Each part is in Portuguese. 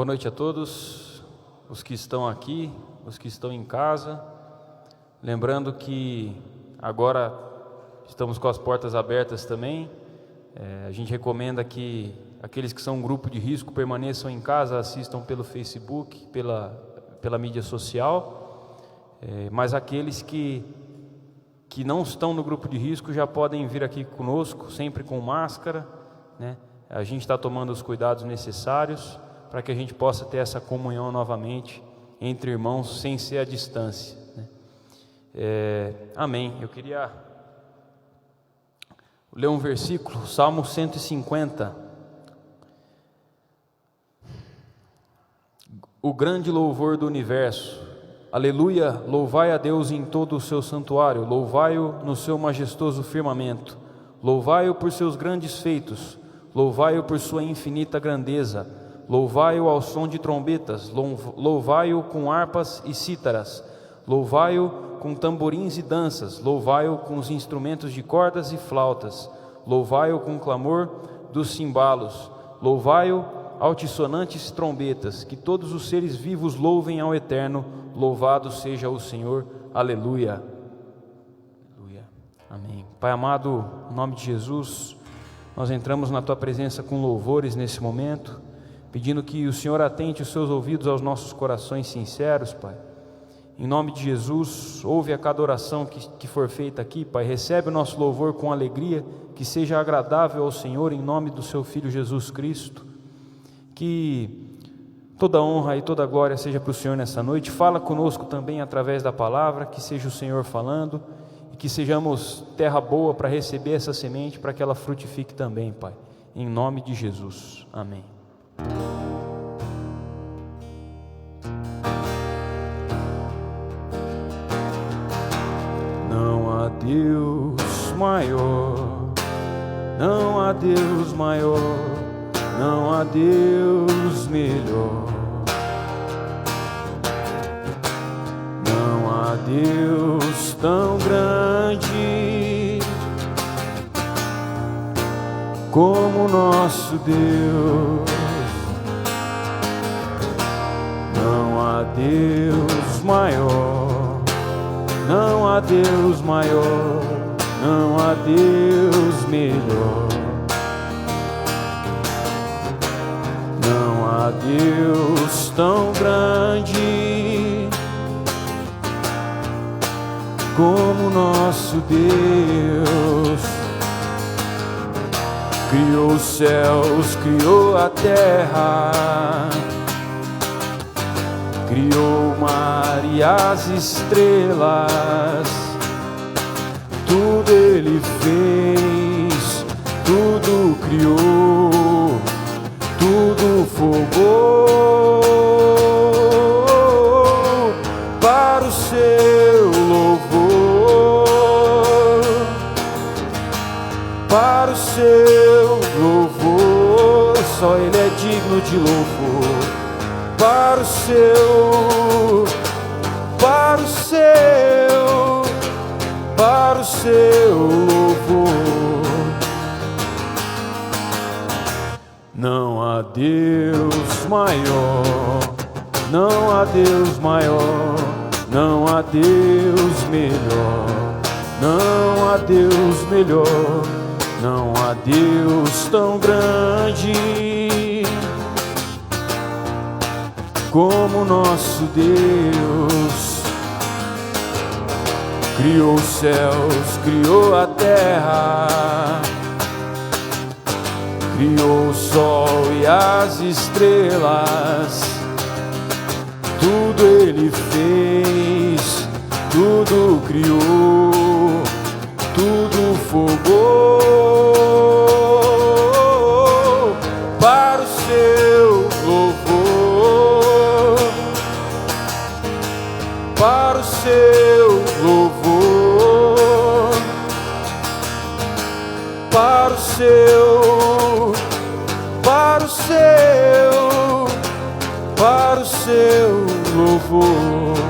Boa noite a todos, os que estão aqui, os que estão em casa. Lembrando que agora estamos com as portas abertas também. A gente recomenda que aqueles que são um grupo de risco permaneçam em casa, assistam pelo Facebook, pela mídia social. Mas aqueles que não estão no grupo de risco já podem vir aqui conosco, sempre com máscara, né? A gente está tomando os cuidados necessários para que a gente possa ter essa comunhão novamente entre irmãos, sem ser à distância, né? Amém. Eu queria ler um versículo, Salmo 150. O grande louvor do universo. Aleluia, louvai a Deus em todo o seu santuário, louvai-o no seu majestoso firmamento, louvai-o por seus grandes feitos, louvai-o por sua infinita grandeza, louvai-o ao som de trombetas, louvai-o com harpas e cítaras, louvai-o com tamborins e danças, louvai-o com os instrumentos de cordas e flautas, louvai-o com o clamor dos cimbalos, louvai-o altissonantes trombetas, que todos os seres vivos louvem ao Eterno, louvado seja o Senhor, aleluia, aleluia, amém. Pai amado, em nome de Jesus, nós entramos na Tua presença com louvores nesse momento, pedindo que o Senhor atente os Seus ouvidos aos nossos corações sinceros, Pai. Em nome de Jesus, ouve a cada oração que for feita aqui, Pai, recebe o nosso louvor com alegria, que seja agradável ao Senhor, em nome do Seu Filho Jesus Cristo. Que toda honra e toda glória seja para o Senhor nessa noite. Fala conosco também através da palavra, que seja o Senhor falando, e que sejamos terra boa para receber essa semente, para que ela frutifique também, Pai, em nome de Jesus, amém. Não há Deus maior, não há Deus maior, não há Deus melhor, não há Deus tão grande como nosso Deus. Não há Deus maior, não há Deus maior, não há Deus melhor. Não há Deus tão grande como nosso Deus. Criou os céus, criou a terra, criou o mar e as estrelas. Tudo Ele fez, tudo criou, tudo fogou para o seu louvor, para o seu louvor. Só Ele é digno de louvor, para o seu, para o seu, para o seu louvor. Não há Deus maior, não há Deus maior, não há Deus melhor, não há Deus melhor, não há Deus tão grande como nosso Deus. Criou os céus, criou a terra, criou o sol e as estrelas. Tudo Ele fez, tudo criou, tudo fogou para o seu louvor, para o seu louvor, para o seu, para o seu, para o seu louvor.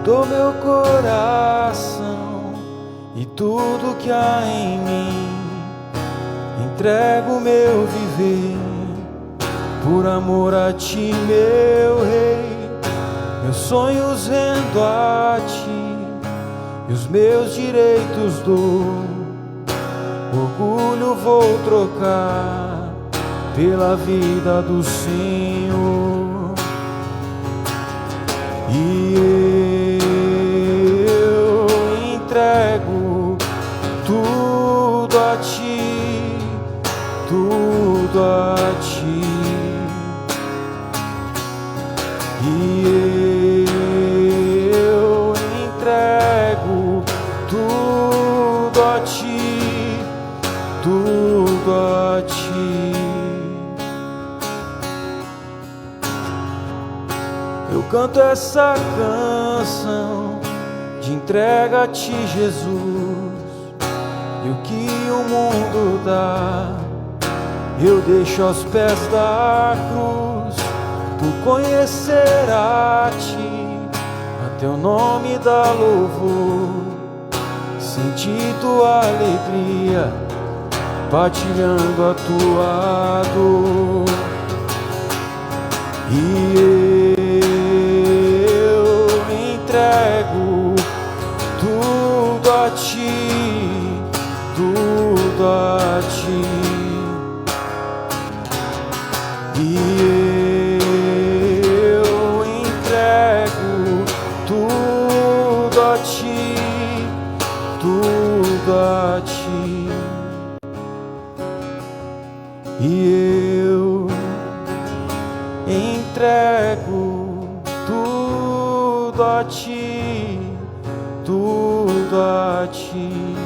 do meu coração e tudo que há em mim, entrego o meu viver por amor a ti, meu Rei. Meus sonhos rendo a ti e os meus direitos dou. Orgulho vou trocar pela vida do Senhor. E eu entrego tudo a ti, tudo a ti. E eu entrego tudo a ti, tudo a ti. Eu canto essa canção de entrega a ti, Jesus, e o que o mundo dá eu deixo aos pés da cruz, por conhecer a ti, a teu nome dá louvor, sentir tua alegria, partilhando a tua dor. E eu entrego tudo a ti, tudo a ti. E eu entrego tudo a ti, tudo a ti. E eu entrego tudo a ti, tudo a ti.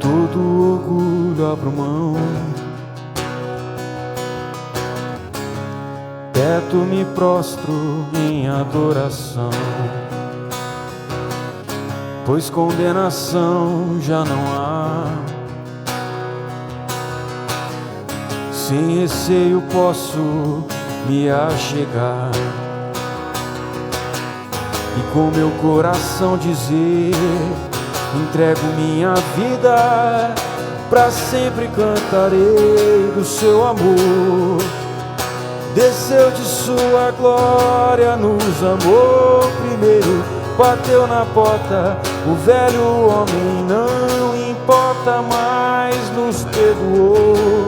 Todo orgulho abro mão, perto me prostro em adoração, pois condenação já não há. Sem receio posso me achegar e com meu coração dizer: entrego minha vida, pra sempre cantarei do seu amor. Desceu de sua glória, nos amou primeiro, bateu na porta, o velho homem não importa mais, nos perdoou.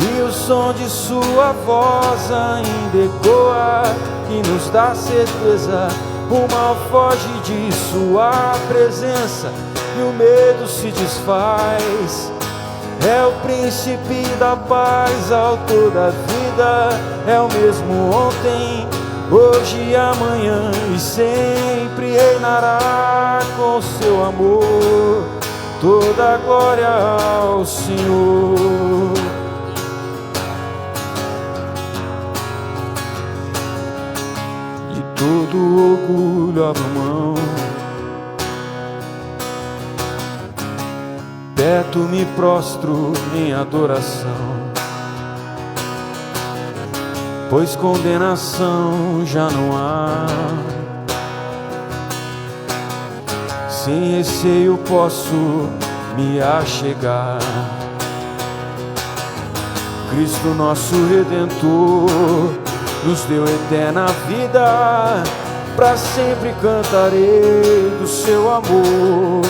E o som de sua voz ainda ecoa, que nos dá certeza. O mal foge de sua presença e o medo se desfaz. É o príncipe da paz, autor da vida, é o mesmo ontem, hoje e amanhã e sempre reinará com seu amor. Toda a glória ao Senhor. Todo orgulho abro mão, perto me prostro em adoração, pois condenação já não há. Sem receio posso me achegar, Cristo nosso Redentor nos deu eterna vida, pra sempre cantarei do seu amor.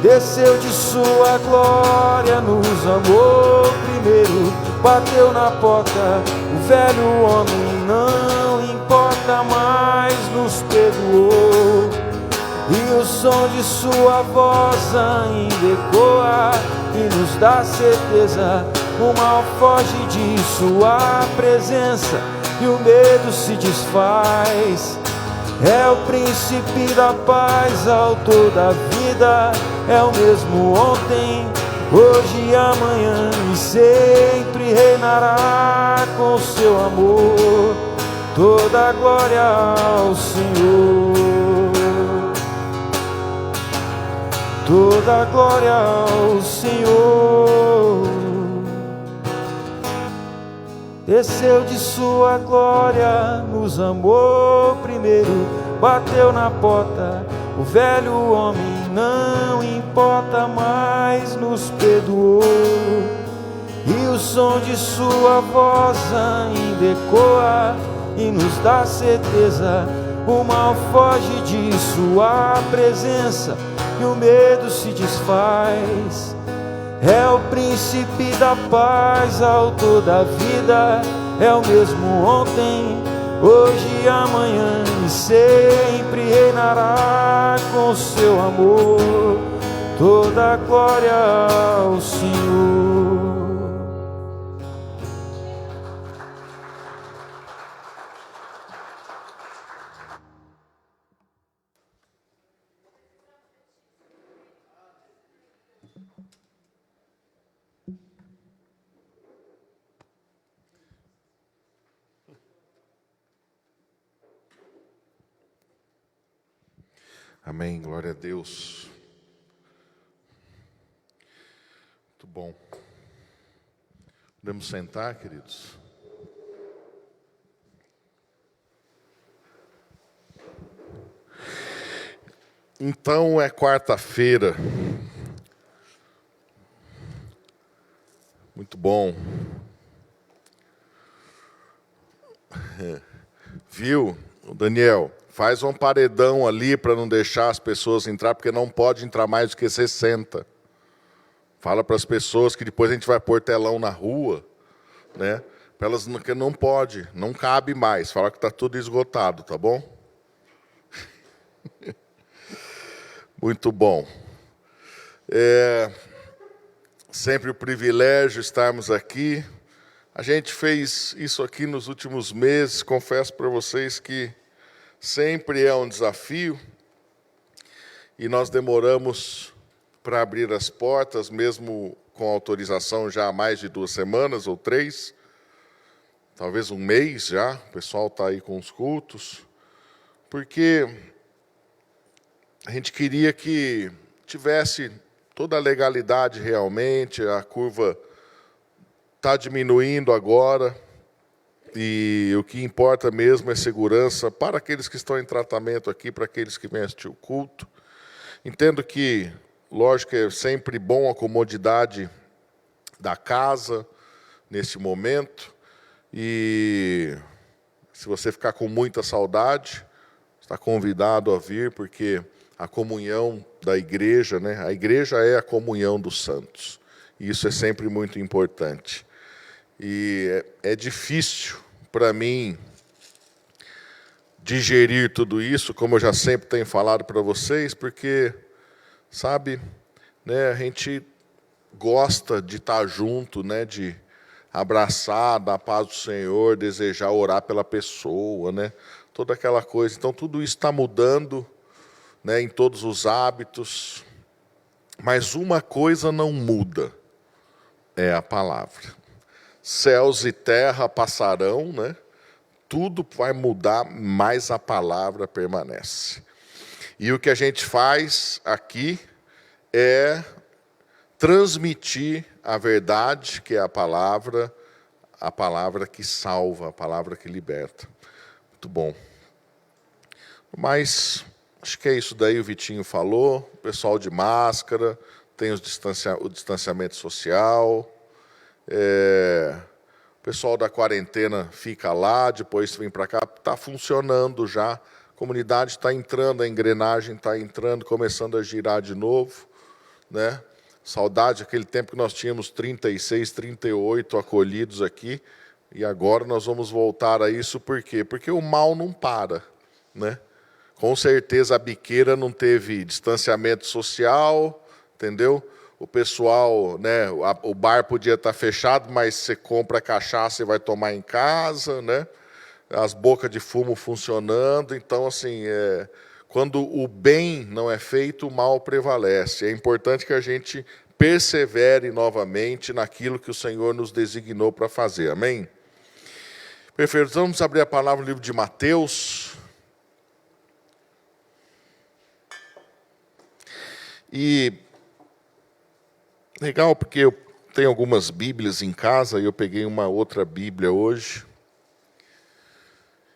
Desceu de sua glória, nos amou primeiro, bateu na porta, o velho homem não importa mais, nos perdoou. E o som de sua voz ainda ecoa e nos dá certeza. O mal foge de sua presença e o medo se desfaz. É o príncipe da paz, autor da vida, é o mesmo ontem, hoje e amanhã e sempre reinará toda glória ao Senhor, toda glória ao Senhor. Desceu de sua glória, nos amou primeiro, bateu na porta, o velho homem não importa mais, nos perdoou. E o som de sua voz ainda ecoa e nos dá certeza, o mal foge de sua presença e o medo se desfaz. É o príncipe da paz, autor da vida, é o mesmo ontem, hoje e amanhã, e sempre reinará com seu amor. Toda glória ao Senhor. Amém, glória a Deus. Muito bom. Podemos sentar, queridos? Então é quarta-feira. Muito bom. Viu, Daniel? Faz um paredão ali para não deixar as pessoas entrar, porque não pode entrar mais do que 60. Fala para as pessoas que depois a gente vai pôr telão na rua, né? Para elas que não pode, não cabe mais. Fala que está tudo esgotado, tá bom? Muito bom. Sempre o privilégio estarmos aqui. A gente fez isso aqui nos últimos meses. Confesso para vocês que sempre é um desafio, e nós demoramos para abrir as portas, mesmo com autorização já há mais de 2 semanas ou 3, talvez um mês já, o pessoal está aí com os cultos, porque a gente queria que tivesse toda a legalidade realmente, a curva está diminuindo agora, e o que importa mesmo é segurança para aqueles que estão em tratamento aqui, para aqueles que vêm assistir o culto. Entendo que, lógico, é sempre bom a comodidade da casa neste momento. E se você ficar com muita saudade, está convidado a vir, porque a comunhão da igreja, né? A igreja é a comunhão dos santos. E isso é sempre muito importante. E é difícil para mim digerir tudo isso, como eu já sempre tenho falado para vocês, porque, sabe, né, a gente gosta de estar junto, né, de abraçar, dar a paz do Senhor, desejar orar pela pessoa, né, toda aquela coisa. Então, tudo isso está mudando, né, em todos os hábitos, mas uma coisa não muda, é a palavra. Céus e terra passarão, né? Tudo vai mudar, mas a palavra permanece. E o que a gente faz aqui é transmitir a verdade, que é a palavra que salva, a palavra que liberta. Muito bom. Mas acho que é isso daí, o Vitinho falou, o pessoal de máscara, tem o distanciamento social. O pessoal da quarentena fica lá, depois vem para cá, está funcionando já, a comunidade está entrando, a engrenagem está entrando, começando a girar de novo, né? Saudade daquele tempo que nós tínhamos 36, 38 acolhidos aqui, e agora nós vamos voltar a isso, por quê? Porque o mal não para, né? Com certeza a biqueira não teve distanciamento social, entendeu? O pessoal, né, o bar podia estar fechado, mas você compra cachaça e vai tomar em casa, né? As bocas de fumo funcionando. Então, assim, quando o bem não é feito, o mal prevalece. É importante que a gente persevere novamente naquilo que o Senhor nos designou para fazer. Amém? Perfeito, vamos abrir a palavra no livro de Mateus. E legal, porque eu tenho algumas Bíblias em casa e eu peguei uma outra Bíblia hoje.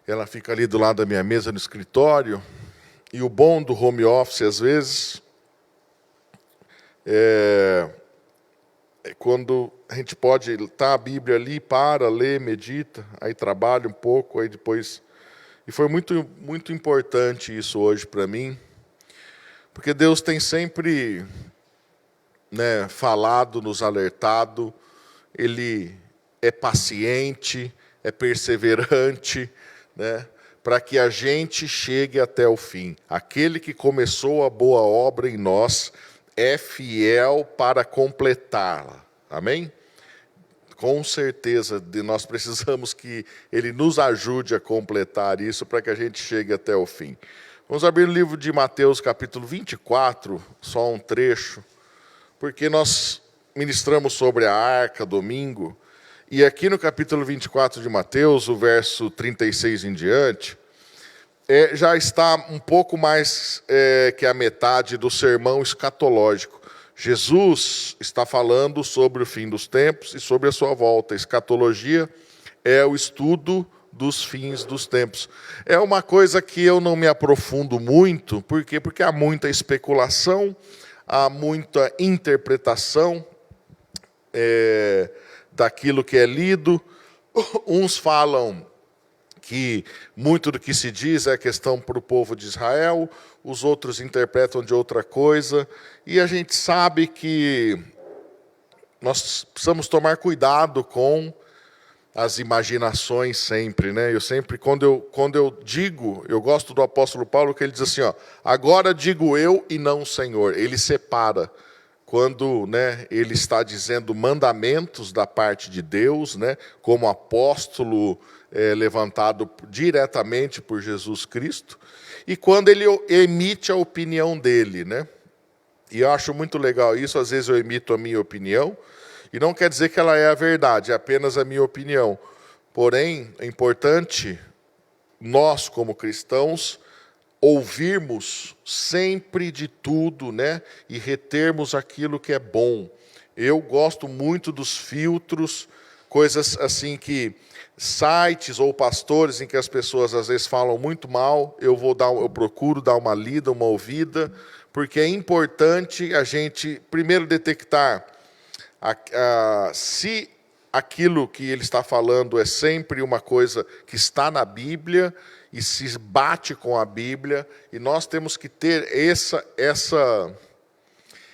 Ela fica ali do lado da minha mesa no escritório. E o bom do home office, às vezes, é quando a gente pode estar a Bíblia ali, para, lê, medita, aí trabalha um pouco, aí depois... E foi muito, muito importante isso hoje para mim, porque Deus tem sempre, né, falado, nos alertado, Ele é paciente, é perseverante, né, para que a gente chegue até o fim. Aquele que começou a boa obra em nós é fiel para completá-la. Amém? Com certeza, nós precisamos que Ele nos ajude a completar isso para que a gente chegue até o fim. Vamos abrir o livro de Mateus, capítulo 24, só um trecho, porque nós ministramos sobre a arca domingo, e aqui no capítulo 24 de Mateus, o verso 36 em diante, já está um pouco mais que a metade do sermão escatológico. Jesus está falando sobre o fim dos tempos e sobre a sua volta. Escatologia é o estudo dos fins dos tempos. É uma coisa que eu não me aprofundo muito, por quê? Porque há muita especulação, há muita interpretação daquilo que é lido. Uns falam que muito do que se diz é questão para o povo de Israel, os outros interpretam de outra coisa, e a gente sabe que nós precisamos tomar cuidado com as imaginações sempre, né? Eu sempre, quando eu digo, eu gosto do apóstolo Paulo, que ele diz assim, ó, agora digo eu e não o Senhor. Ele separa. Quando, né, ele está dizendo mandamentos da parte de Deus, né, como apóstolo levantado diretamente por Jesus Cristo, e quando ele emite a opinião dele, né? E eu acho muito legal isso, às vezes eu emito a minha opinião, e não quer dizer que ela é a verdade, é apenas a minha opinião. Porém, é importante nós, como cristãos, ouvirmos sempre de tudo, né? E retermos aquilo que é bom. Eu gosto muito dos filtros, coisas assim que sites ou pastores em que as pessoas às vezes falam muito mal, eu procuro dar uma lida, uma ouvida, porque é importante a gente primeiro detectar se aquilo que ele está falando é sempre uma coisa que está na Bíblia e se bate com a Bíblia, e nós temos que ter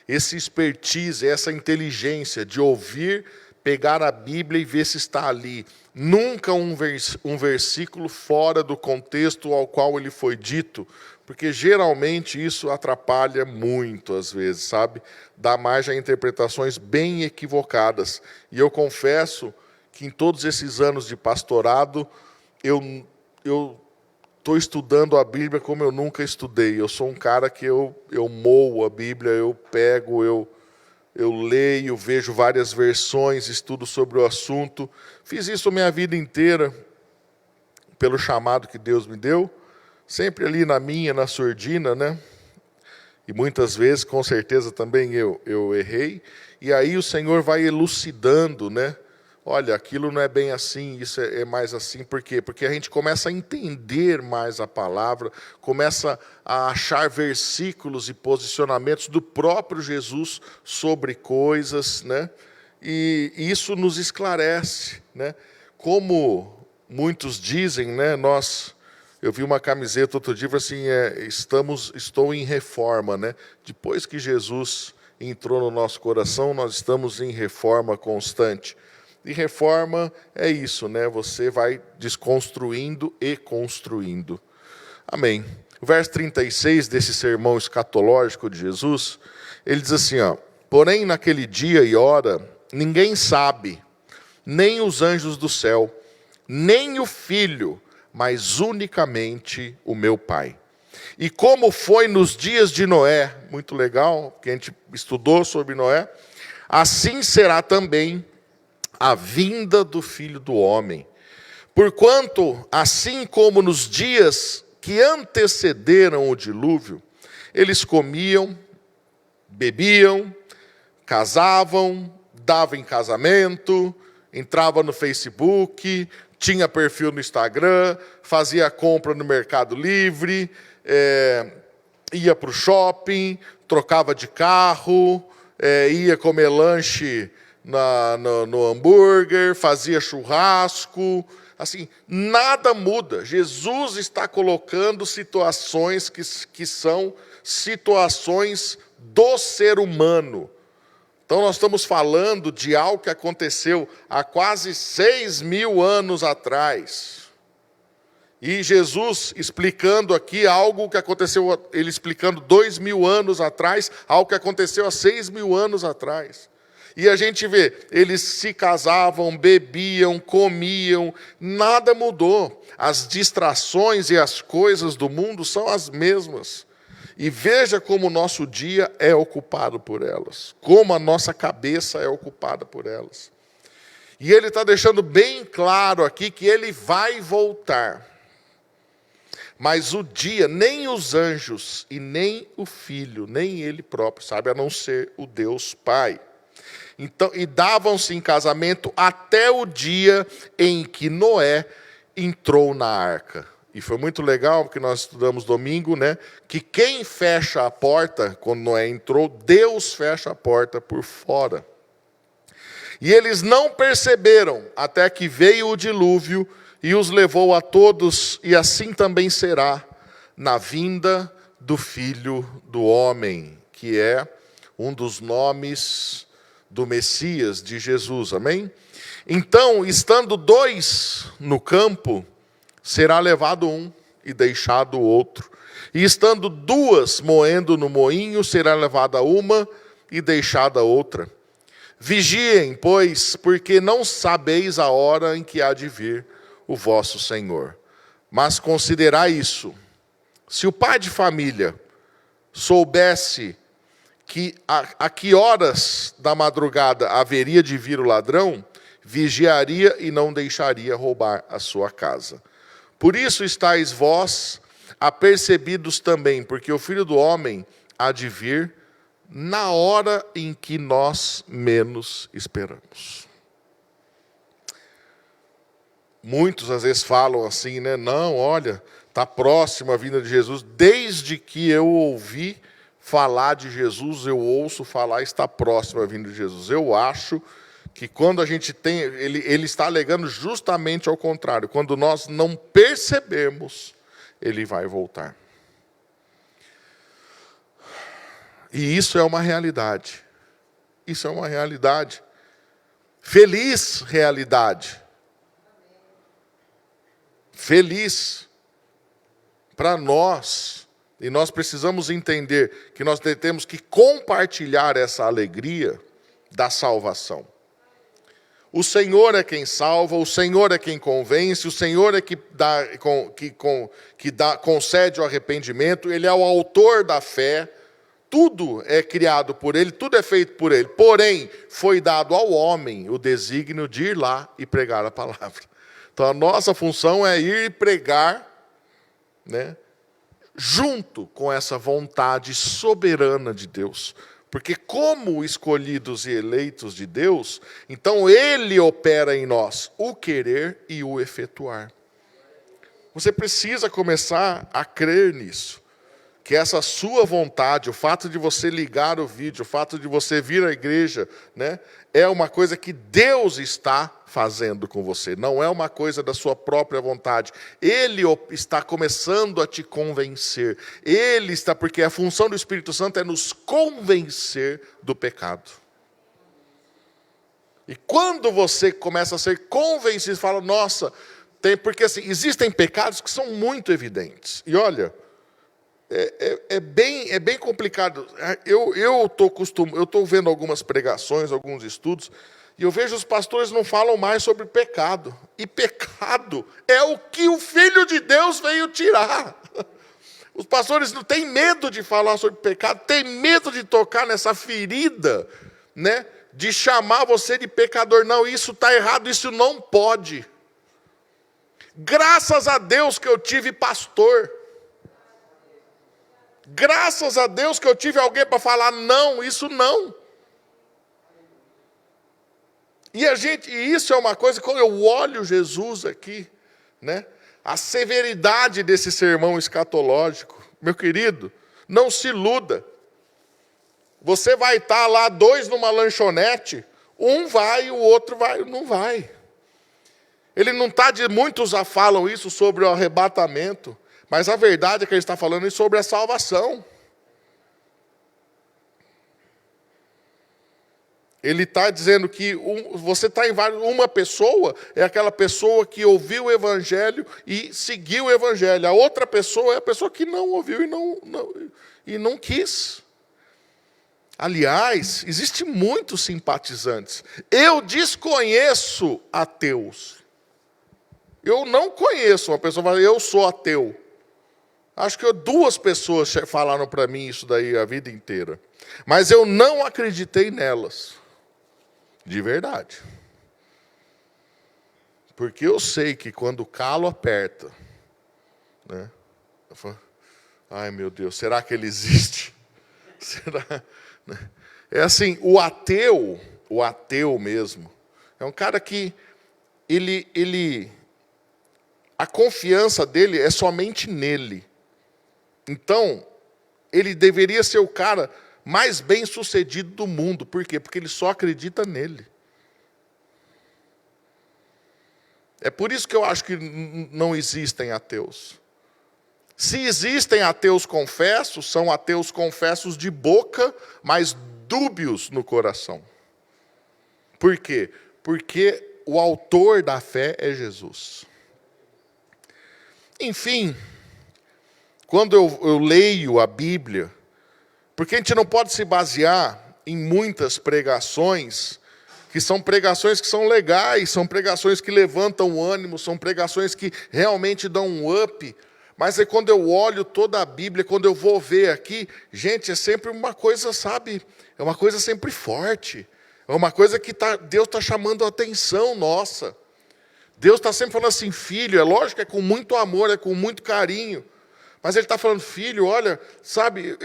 esse expertise, essa inteligência de ouvir, pegar a Bíblia e ver se está ali. Nunca um versículo fora do contexto ao qual ele foi dito, porque geralmente isso atrapalha muito às vezes, sabe? Dá margem a interpretações bem equivocadas. E eu confesso que em todos esses anos de pastorado, eu estou estudando a Bíblia como eu nunca estudei. Eu sou um cara que eu moo a Bíblia, eu pego, eu leio, vejo várias versões, estudo sobre o assunto. Fiz isso a minha vida inteira, pelo chamado que Deus me deu, sempre ali na surdina, né? E muitas vezes, com certeza, também eu errei. E aí o Senhor vai elucidando, né? Olha, aquilo não é bem assim, isso é mais assim. Por quê? Porque a gente começa a entender mais a palavra, começa a achar versículos e posicionamentos do próprio Jesus sobre coisas, né? E isso nos esclarece, né? Como muitos dizem, né? Eu vi uma camiseta outro dia, assim, estou em reforma, né? Depois que Jesus entrou no nosso coração, nós estamos em reforma constante. E reforma é isso, né? Você vai desconstruindo e construindo. Amém. O verso 36 desse sermão escatológico de Jesus, ele diz assim, ó, porém naquele dia e hora, ninguém sabe, nem os anjos do céu, nem o Filho, mas unicamente o meu Pai. E como foi nos dias de Noé, muito legal, que a gente estudou sobre Noé, assim será também a vinda do Filho do Homem. Porquanto, assim como nos dias que antecederam o dilúvio, eles comiam, bebiam, casavam, davam em casamento, entrava no Facebook, tinha perfil no Instagram, fazia compra no Mercado Livre, ia para o shopping, trocava de carro, ia comer lanche no hambúrguer, fazia churrasco. Assim, nada muda. Jesus está colocando situações que são situações do ser humano. Então nós estamos falando de algo que aconteceu há quase 6.000 anos atrás. E Jesus explicando aqui algo que aconteceu, ele explicando 2.000 anos atrás, algo que aconteceu há 6.000 anos atrás. E a gente vê, eles se casavam, bebiam, comiam, nada mudou. As distrações e as coisas do mundo são as mesmas. E veja como o nosso dia é ocupado por elas, como a nossa cabeça é ocupada por elas. E ele está deixando bem claro aqui que ele vai voltar. Mas o dia, nem os anjos e nem o Filho, nem ele próprio, sabe, a não ser o Deus Pai. Então, e davam-se em casamento até o dia em que Noé entrou na arca. E foi muito legal, porque nós estudamos domingo, né? Que quem fecha a porta, quando Noé entrou, Deus fecha a porta por fora. E eles não perceberam, até que veio o dilúvio e os levou a todos, e assim também será na vinda do Filho do Homem, que é um dos nomes do Messias, de Jesus, amém? Então, estando 2 no campo, será levado um e deixado o outro. E estando 2 moendo no moinho, será levada uma e deixada outra. Vigiem, pois, porque não sabeis a hora em que há de vir o vosso Senhor. Mas considerai isso: se o pai de família soubesse que a que horas da madrugada haveria de vir o ladrão, vigiaria e não deixaria roubar a sua casa. Por isso estáis vós apercebidos também, porque o Filho do Homem há de vir na hora em que nós menos esperamos. Muitos às vezes falam assim, né? Não, olha, está próxima a vinda de Jesus. Desde que eu ouvi falar de Jesus, eu ouço falar, está próximo a vinda de Jesus. Eu acho que quando a gente tem, ele está alegando justamente ao contrário. Quando nós não percebemos, ele vai voltar. E isso é uma realidade. Isso é uma realidade. Feliz realidade. Feliz para nós. E nós precisamos entender que nós temos que compartilhar essa alegria da salvação. O Senhor é quem salva, o Senhor é quem convence, o Senhor é que concede o arrependimento, Ele é o autor da fé, tudo é criado por Ele, tudo é feito por Ele. Porém, foi dado ao homem o desígnio de ir lá e pregar a palavra. Então a nossa função é ir e pregar, né, junto com essa vontade soberana de Deus. Porque como escolhidos e eleitos de Deus, então Ele opera em nós o querer e o efetuar. Você precisa começar a crer nisso. Que essa sua vontade, o fato de você ligar o vídeo, o fato de você vir à igreja, né, é uma coisa que Deus está fazendo com você. Não é uma coisa da sua própria vontade. Ele está começando a te convencer. Ele está, porque a função do Espírito Santo é nos convencer do pecado. E quando você começa a ser convencido, fala, nossa, porque assim, existem pecados que são muito evidentes. E olha, é bem complicado. Eu estou vendo algumas pregações, alguns estudos, e eu vejo os pastores não falam mais sobre pecado. E pecado é o que o Filho de Deus veio tirar. Os pastores não têm medo de falar sobre pecado, têm medo de tocar nessa ferida, né, de chamar você de pecador. Não, isso está errado, isso não pode. Graças a Deus que eu tive pastor. Graças a Deus que eu tive alguém para falar, não, isso não. E isso é uma coisa, quando eu olho Jesus aqui, né? A severidade desse sermão escatológico, meu querido, não se iluda. Você vai estar lá, 2 numa lanchonete, um vai e o outro não vai. Ele não está muitos já falam isso sobre o arrebatamento, mas a verdade é que ele está falando isso sobre a salvação. Ele está dizendo que você está em uma pessoa é aquela pessoa que ouviu o Evangelho e seguiu o Evangelho. A outra pessoa é a pessoa que não ouviu e não quis. Aliás, existem muitos simpatizantes. Eu desconheço ateus. Eu não conheço uma pessoa que fala, eu sou ateu. Acho que 2 pessoas falaram para mim isso daí a vida inteira. Mas eu não acreditei nelas. De verdade. Porque eu sei que quando o calo aperta, né, eu falo, ai meu Deus, será que ele existe? Será? É assim, o ateu mesmo, é um cara que a confiança dele é somente nele. Então, ele deveria ser o cara mais bem sucedido do mundo. Por quê? Porque ele só acredita nele. É por isso que eu acho que não existem ateus. Se existem ateus confessos, são ateus confessos de boca, mas dúbios no coração. Por quê? Porque o autor da fé é Jesus. Enfim, quando eu leio a Bíblia, porque a gente não pode se basear em muitas pregações, que são legais, são pregações que levantam ânimo, são pregações que realmente dão um up. Mas aí quando eu olho toda a Bíblia, quando eu vou ver aqui, gente, é sempre uma coisa, sabe? É uma coisa sempre forte. É uma coisa que Deus está chamando a atenção nossa. Deus está sempre falando assim, filho, é lógico que é com muito amor, é com muito carinho. Mas ele está falando, filho, olha, sabe,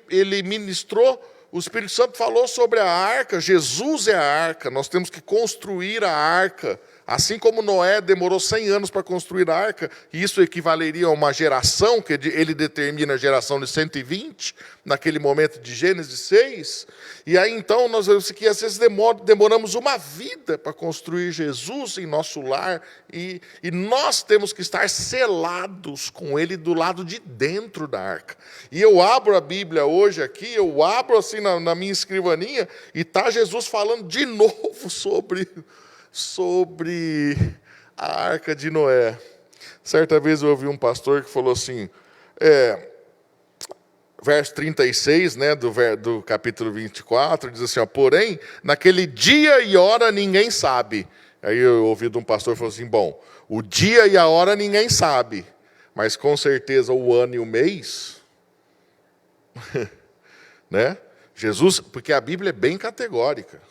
ele ministrou, o Espírito Santo falou sobre a arca, Jesus é a arca, nós temos que construir a arca. Assim como Noé demorou 100 anos para construir a arca, e isso equivaleria a uma geração, que ele determina a geração de 120, naquele momento de Gênesis 6. E aí então nós vemos que às vezes demoramos uma vida para construir Jesus em nosso lar, e nós temos que estar selados com ele do lado de dentro da arca. E eu abro a Bíblia hoje aqui, eu abro assim na minha escrivaninha, e está Jesus falando de novo sobre a arca de Noé. Certa vez eu ouvi um pastor que falou assim, verso 36, né, do capítulo 24, diz assim, porém, naquele dia e hora ninguém sabe. Aí eu ouvi de um pastor que falou assim, bom, o dia e a hora ninguém sabe, mas com certeza o ano e o mês, né? Jesus, porque a Bíblia é bem categórica.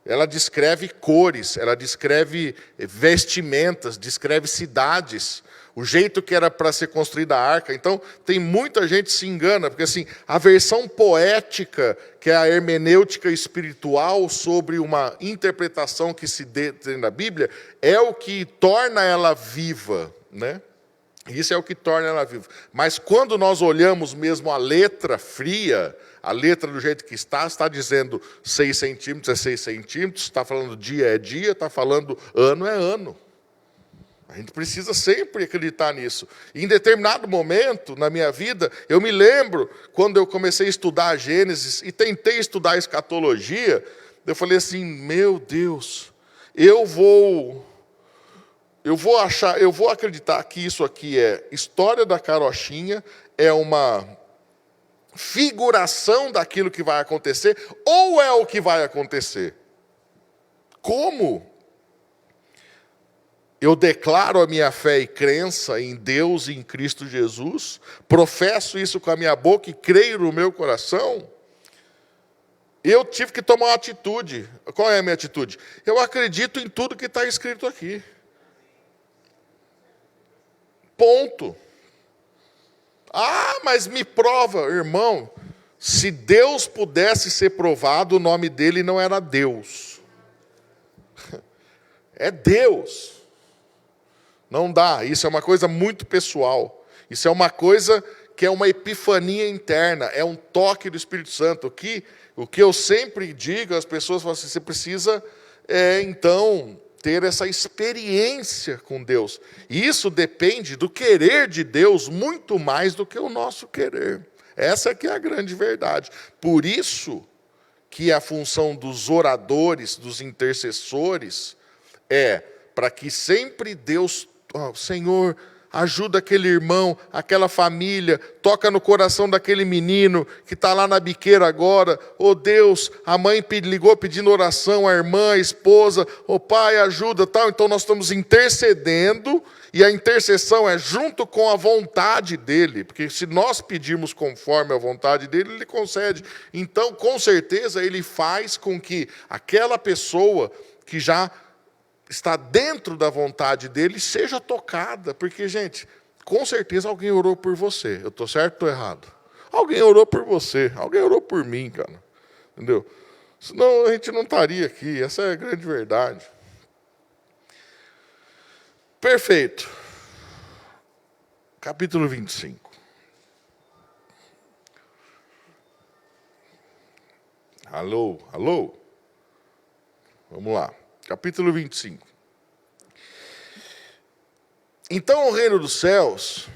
Ela descreve cores, ela descreve vestimentas, descreve cidades, o jeito que era para ser construída a arca. Então, tem muita gente que se engana, porque assim, a versão poética, que é a hermenêutica espiritual sobre uma interpretação que se tem na Bíblia, é o que torna ela viva, né? Isso é o que torna ela viva. Mas quando nós olhamos mesmo a letra fria, a letra do jeito que está dizendo 6 centímetros é 6 centímetros, está falando dia é dia, está falando ano é ano. A gente precisa sempre acreditar nisso. E em determinado momento na minha vida, eu me lembro, quando eu comecei a estudar a Gênesis e tentei estudar a escatologia, eu falei assim, meu Deus, eu vou acreditar que isso aqui é história da carochinha, é uma figuração daquilo que vai acontecer, ou é o que vai acontecer? Como? Eu declaro a minha fé e crença em Deus e em Cristo Jesus, professo isso com a minha boca e creio no meu coração. Eu tive que tomar uma atitude. Qual é a minha atitude? Eu acredito em tudo que está escrito aqui. Ponto. Ah, mas me prova, irmão. Se Deus pudesse ser provado, o nome dele não era Deus. É Deus. Não dá. Isso é uma coisa muito pessoal. Isso é uma coisa que é uma epifania interna. É um toque do Espírito Santo. O que eu sempre digo, as pessoas falam assim, você precisa, então, ter essa experiência com Deus. E isso depende do querer de Deus muito mais do que o nosso querer. Essa que é a grande verdade. Por isso que a função dos oradores, dos intercessores, é para que sempre Deus, Senhor, ajuda aquele irmão, aquela família, toca no coração daquele menino que está lá na biqueira agora. Deus, a mãe ligou pedindo oração, a irmã, a esposa, pai, ajuda, tal. Então nós estamos intercedendo, e a intercessão é junto com a vontade dele, porque se nós pedirmos conforme a vontade dele, ele concede. Então, com certeza, ele faz com que aquela pessoa que já está dentro da vontade dele seja tocada, porque, gente, com certeza alguém orou por você. Eu estou certo ou estou errado? Alguém orou por você, alguém orou por mim, cara. Entendeu? Senão a gente não estaria aqui, essa é a grande verdade. Perfeito. Capítulo 25. Alô, alô? Vamos lá. Capítulo 25. Então o reino dos céus,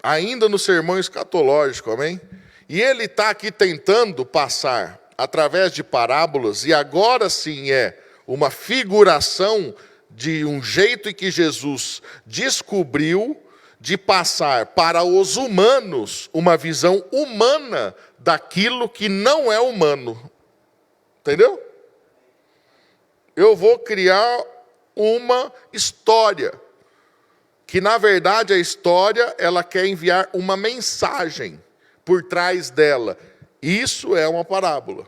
ainda no sermão escatológico, amém? E ele está aqui tentando passar através de parábolas, e agora sim é uma figuração de um jeito em que Jesus descobriu de passar para os humanos uma visão humana daquilo que não é humano. Entendeu? Eu vou criar uma história, que na verdade a história, ela quer enviar uma mensagem por trás dela. Isso é uma parábola.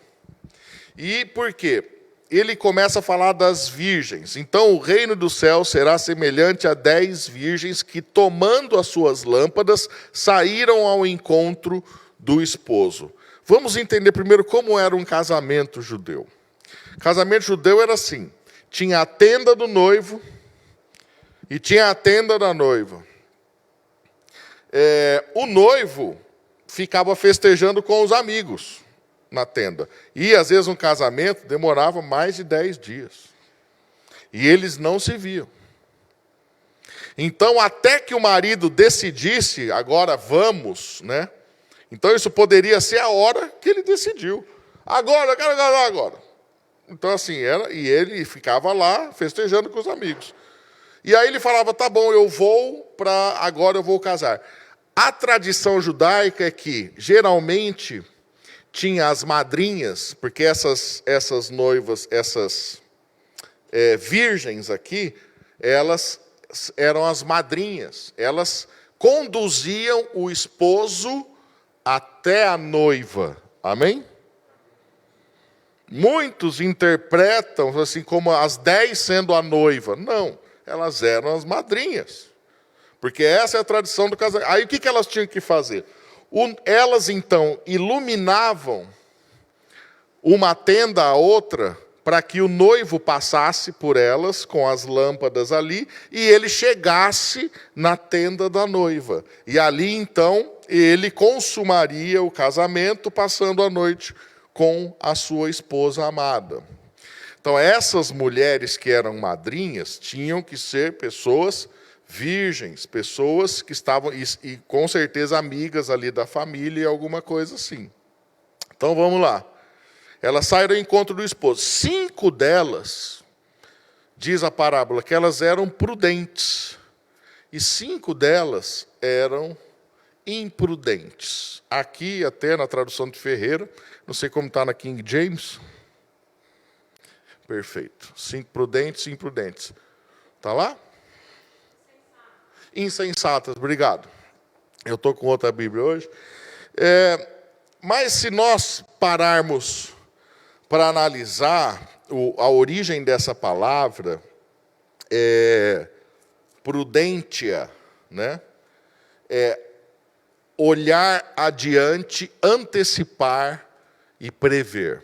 E por quê? Ele começa a falar das virgens. Então o reino do céu será semelhante a 10 virgens que, tomando as suas lâmpadas, saíram ao encontro do esposo. Vamos entender primeiro como era um casamento judeu. Casamento judeu era assim: tinha a tenda do noivo e tinha a tenda da noiva. O noivo ficava festejando com os amigos na tenda. E às vezes um casamento demorava mais de 10 dias. E eles não se viam. Então, até que o marido decidisse, agora vamos, né? Então isso poderia ser a hora que ele decidiu. Agora, eu quero casar agora. Então assim, e ele ficava lá festejando com os amigos. E aí ele falava, tá bom, agora eu vou casar. A tradição judaica é que, geralmente, tinha as madrinhas, porque essas noivas, essas virgens aqui, elas eram as madrinhas. Elas conduziam o esposo até a noiva. Amém? Muitos interpretam assim como as 10 sendo a noiva. Não, elas eram as madrinhas. Porque essa é a tradição do casamento. Aí o que elas tinham que fazer? Elas então iluminavam uma tenda a outra para que o noivo passasse por elas com as lâmpadas ali e ele chegasse na tenda da noiva. E ali então ele consumaria o casamento passando a noite com a sua esposa amada. Então essas mulheres que eram madrinhas tinham que ser pessoas virgens, pessoas que estavam, e com certeza amigas ali da família, alguma coisa assim. Então vamos lá. Elas saíram ao encontro do esposo. 5 delas, diz a parábola, que elas eram prudentes. E 5 delas eram imprudentes. Aqui, até na tradução de Ferreira, não sei como está na King James. Perfeito. 5 prudentes e imprudentes. Está lá? Insensatas, obrigado. Eu estou com outra Bíblia hoje. Mas se nós pararmos para analisar a origem dessa palavra, prudentia, né? É olhar adiante, antecipar e prever.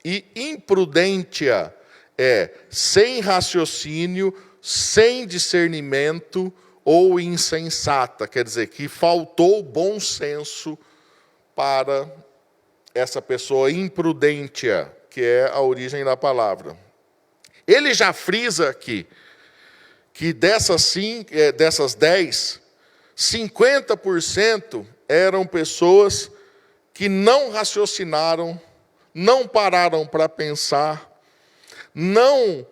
E imprudentia é sem raciocínio, sem discernimento ou insensata, quer dizer, que faltou bom senso para essa pessoa imprudentia, que é a origem da palavra. Ele já frisa aqui que dessas 10, 50% eram pessoas que não raciocinaram, não pararam para pensar, não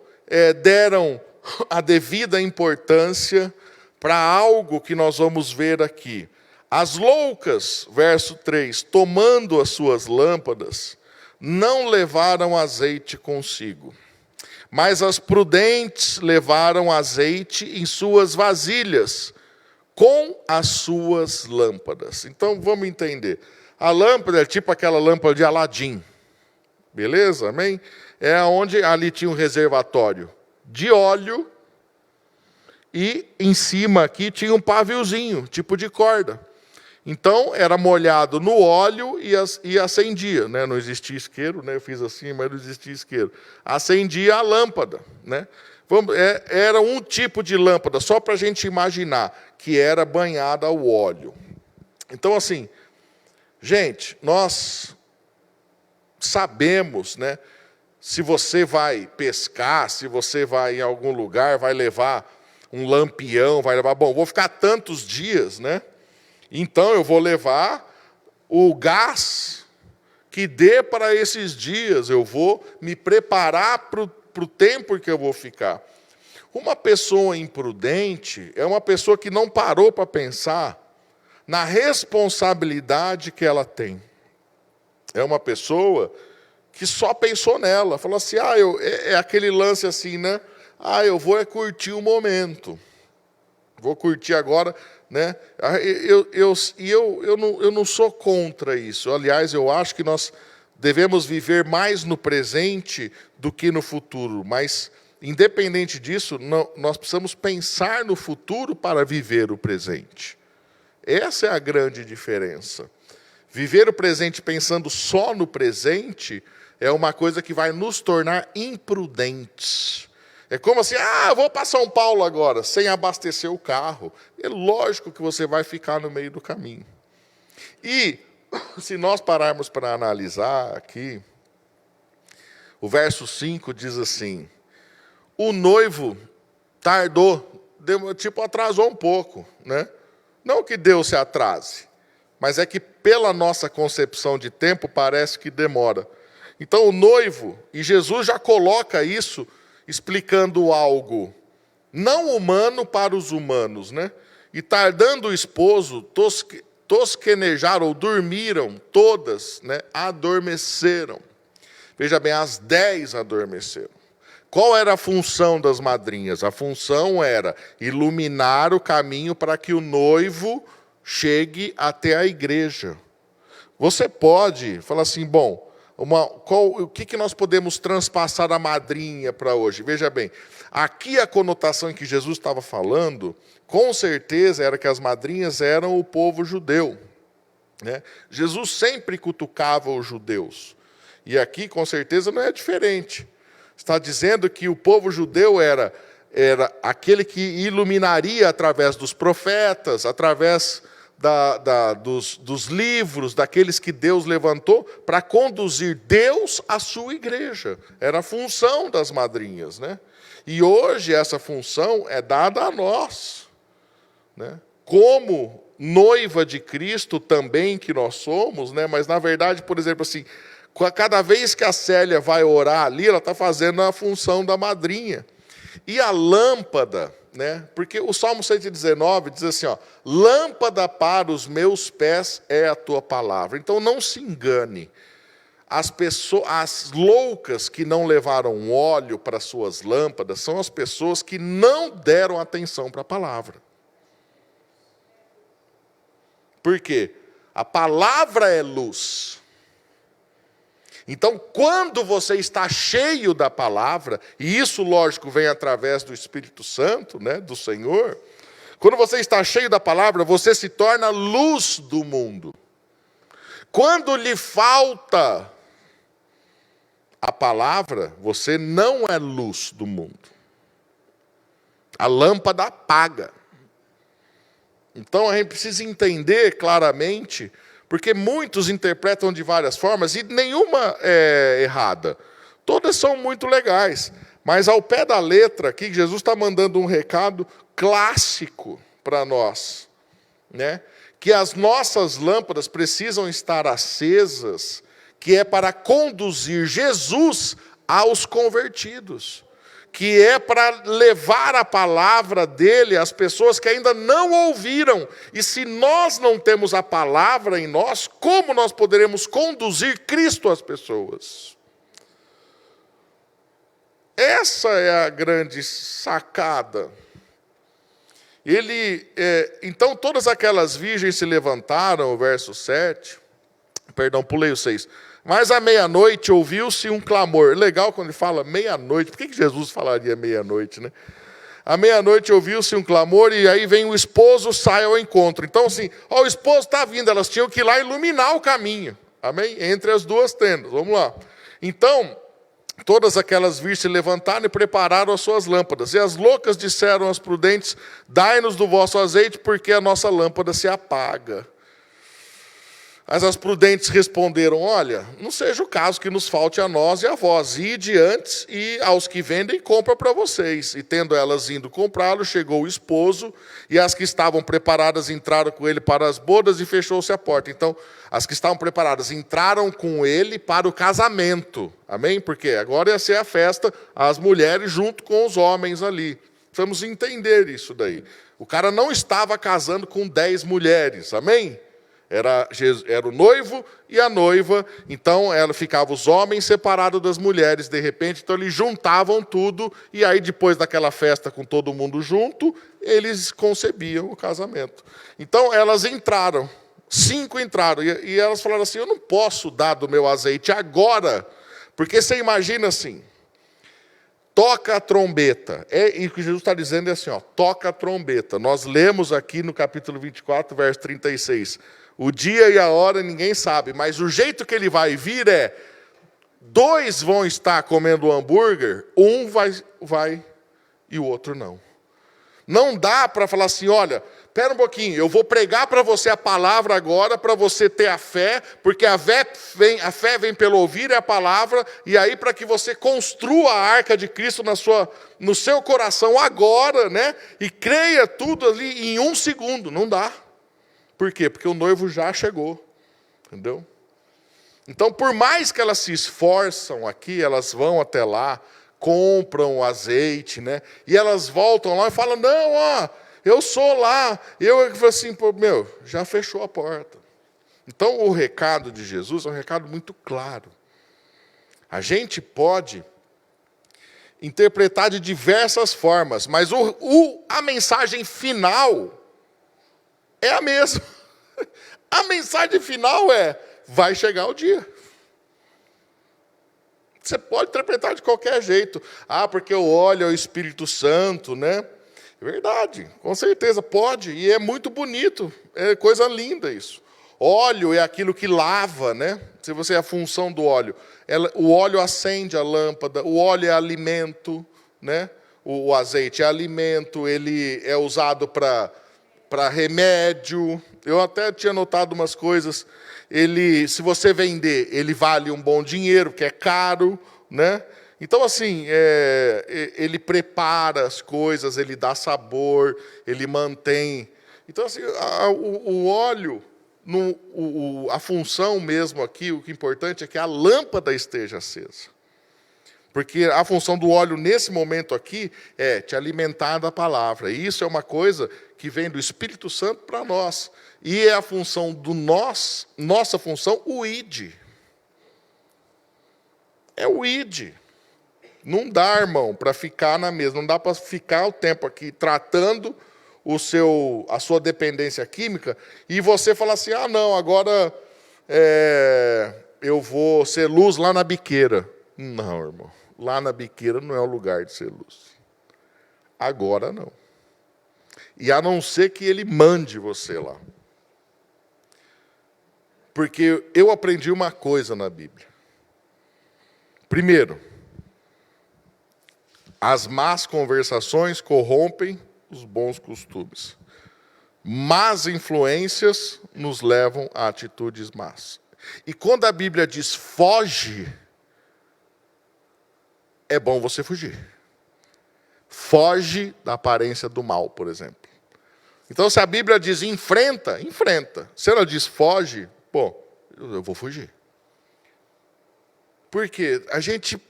deram a devida importância para algo que nós vamos ver aqui. As loucas, verso 3, tomando as suas lâmpadas, não levaram azeite consigo, mas as prudentes levaram azeite em suas vasilhas, com as suas lâmpadas. Então, vamos entender. A lâmpada é tipo aquela lâmpada de Aladim. Beleza? Amém? É onde ali tinha um reservatório de óleo e em cima aqui tinha um paviozinho, tipo de corda. Então, era molhado no óleo e acendia, né? Não existia isqueiro, né? Eu fiz assim, mas não existia isqueiro. Acendia a lâmpada, né? Era um tipo de lâmpada, só para a gente imaginar, que era banhada ao óleo. Então, assim, gente, nós sabemos, né? Se você vai pescar, se você vai em algum lugar, vai levar um lampião, vou ficar tantos dias, né? Então eu vou levar o gás que dê para esses dias, eu vou me preparar para o tempo que eu vou ficar. Uma pessoa imprudente é uma pessoa que não parou para pensar na responsabilidade que ela tem. É uma pessoa que só pensou nela, falou assim, é aquele lance assim, né? Eu vou curtir o momento. Vou curtir agora, né? Eu não sou contra isso. Aliás, eu acho que nós devemos viver mais no presente do que no futuro. Mas, independente disso, nós precisamos pensar no futuro para viver o presente. Essa é a grande diferença. Viver o presente pensando só no presente é uma coisa que vai nos tornar imprudentes. É como assim, eu vou para São Paulo agora, sem abastecer o carro. É lógico que você vai ficar no meio do caminho. E, se nós pararmos para analisar aqui, o verso 5 diz assim, o noivo tardou, atrasou um pouco, né? Não que Deus se atrase, mas é que pela nossa concepção de tempo parece que demora. Então o noivo, e Jesus já coloca isso, explicando algo não humano para os humanos, né? E tardando o esposo, tosquenejaram ou dormiram todas, né? Adormeceram. Veja bem, as 10 adormeceram. Qual era a função das madrinhas? A função era iluminar o caminho para que o noivo chegue até a igreja. Você pode falar assim, bom, o que nós podemos transpassar da madrinha para hoje? Veja bem, aqui a conotação em que Jesus estava falando, com certeza era que as madrinhas eram o povo judeu, né? Jesus sempre cutucava os judeus. E aqui, com certeza, não é diferente. Está dizendo que o povo judeu era aquele que iluminaria através dos profetas, através dos livros, daqueles que Deus levantou para conduzir Deus à sua igreja. Era a função das madrinhas, né? E hoje essa função é dada a nós, né? Como noiva de Cristo também que nós somos, né? Mas na verdade, por exemplo, assim, cada vez que a Célia vai orar ali, ela está fazendo a função da madrinha. E a lâmpada, né? Porque o Salmo 119 diz assim, lâmpada para os meus pés é a tua palavra. Então não se engane. As loucas que não levaram óleo para suas lâmpadas são as pessoas que não deram atenção para a palavra. Por quê? A palavra é luz. Então, quando você está cheio da palavra, e isso, lógico, vem através do Espírito Santo, né, do Senhor, Quando você está cheio da palavra, você se torna luz do mundo. Quando lhe falta a palavra, você não é luz do mundo. A lâmpada apaga. Então a gente precisa entender claramente, porque muitos interpretam de várias formas, e nenhuma é errada. Todas são muito legais. Mas ao pé da letra aqui, Jesus está mandando um recado clássico para nós, né? Que as nossas lâmpadas precisam estar acesas, que é para conduzir Jesus aos convertidos, que é para levar a palavra dele às pessoas que ainda não ouviram. E se nós não temos a palavra em nós, como nós poderemos conduzir Cristo às pessoas? Essa é a grande sacada. Então todas aquelas virgens se levantaram, o verso 7, perdão, pulei o 6. Mas à meia-noite ouviu-se um clamor. Legal quando ele fala meia-noite. Por que Jesus falaria meia-noite, né? À meia-noite ouviu-se um clamor e aí vem o esposo, sai ao encontro. Então assim, o esposo está vindo, elas tinham que ir lá iluminar o caminho. Amém? Entre as duas tendas. Vamos lá. Então, todas aquelas virgens se levantaram e prepararam as suas lâmpadas. E as loucas disseram às prudentes: dai-nos do vosso azeite, porque a nossa lâmpada se apaga. Mas as prudentes responderam: olha, não seja o caso que nos falte a nós e a vós. Ide antes e aos que vendem, compra para vocês. E tendo elas indo comprá-lo, chegou o esposo, e as que estavam preparadas entraram com ele para as bodas e fechou-se a porta. Então, as que estavam preparadas entraram com ele para o casamento. Amém? Porque agora ia ser a festa, as mulheres junto com os homens ali. Precisamos entender isso daí. O cara não estava casando com 10 mulheres. Amém? Era o noivo e a noiva, então ficava os homens separados das mulheres, de repente, então eles juntavam tudo, e aí depois daquela festa com todo mundo junto, eles concebiam o casamento. Então elas entraram, 5 entraram, e elas falaram assim: eu não posso dar do meu azeite agora, porque você imagina assim, toca a trombeta. E o que Jesus está dizendo é assim, toca a trombeta. Nós lemos aqui no capítulo 24, verso 36, o dia e a hora ninguém sabe, mas o jeito que ele vai vir é: 2 vão estar comendo hambúrguer, um vai e o outro não. Não dá para falar assim: olha, espera um pouquinho, eu vou pregar para você a palavra agora, para você ter a fé, porque a fé vem pelo ouvir a palavra, e aí para que você construa a arca de Cristo no seu coração agora, né? E creia tudo ali em 1 segundo. Não dá. Por quê? Porque o noivo já chegou, entendeu? Então, por mais que elas se esforçam aqui, elas vão até lá, compram o azeite, né? E elas voltam lá e falam: não, eu sou lá. Eu falo assim: já fechou a porta. Então, o recado de Jesus é um recado muito claro. A gente pode interpretar de diversas formas, mas a mensagem final é a mesma. A mensagem final é: vai chegar o dia. Você pode interpretar de qualquer jeito. Porque o óleo é o Espírito Santo, né? É verdade, com certeza pode. E é muito bonito, é coisa linda isso. Óleo é aquilo que lava, né? Se você é a função do óleo. O óleo acende a lâmpada, o óleo é alimento, né? O azeite é alimento, ele é usado para remédio. Eu até tinha notado umas coisas. Se você vender, ele vale um bom dinheiro, porque é caro, né? Então, assim, ele prepara as coisas, ele dá sabor, ele mantém. Então, assim, o óleo, a função mesmo aqui, o que é importante é que a lâmpada esteja acesa. Porque a função do óleo nesse momento aqui é te alimentar da palavra. E isso é uma coisa que vem do Espírito Santo para nós. E é a função nossa função, o ID. É o ID. Não dá, irmão, para ficar na mesa. Não dá para ficar o tempo aqui tratando a sua dependência química e você falar assim: não, agora eu vou ser luz lá na biqueira. Não, irmão. Lá na biqueira não é o lugar de ser luz. Agora não. E a não ser que ele mande você lá. Porque eu aprendi uma coisa na Bíblia. Primeiro, as más conversações corrompem os bons costumes. Más influências nos levam a atitudes más. E quando a Bíblia diz foge, é bom você fugir. Foge da aparência do mal, por exemplo. Então, se a Bíblia diz enfrenta, enfrenta. Se ela diz foge, pô, eu vou fugir. Porque a gente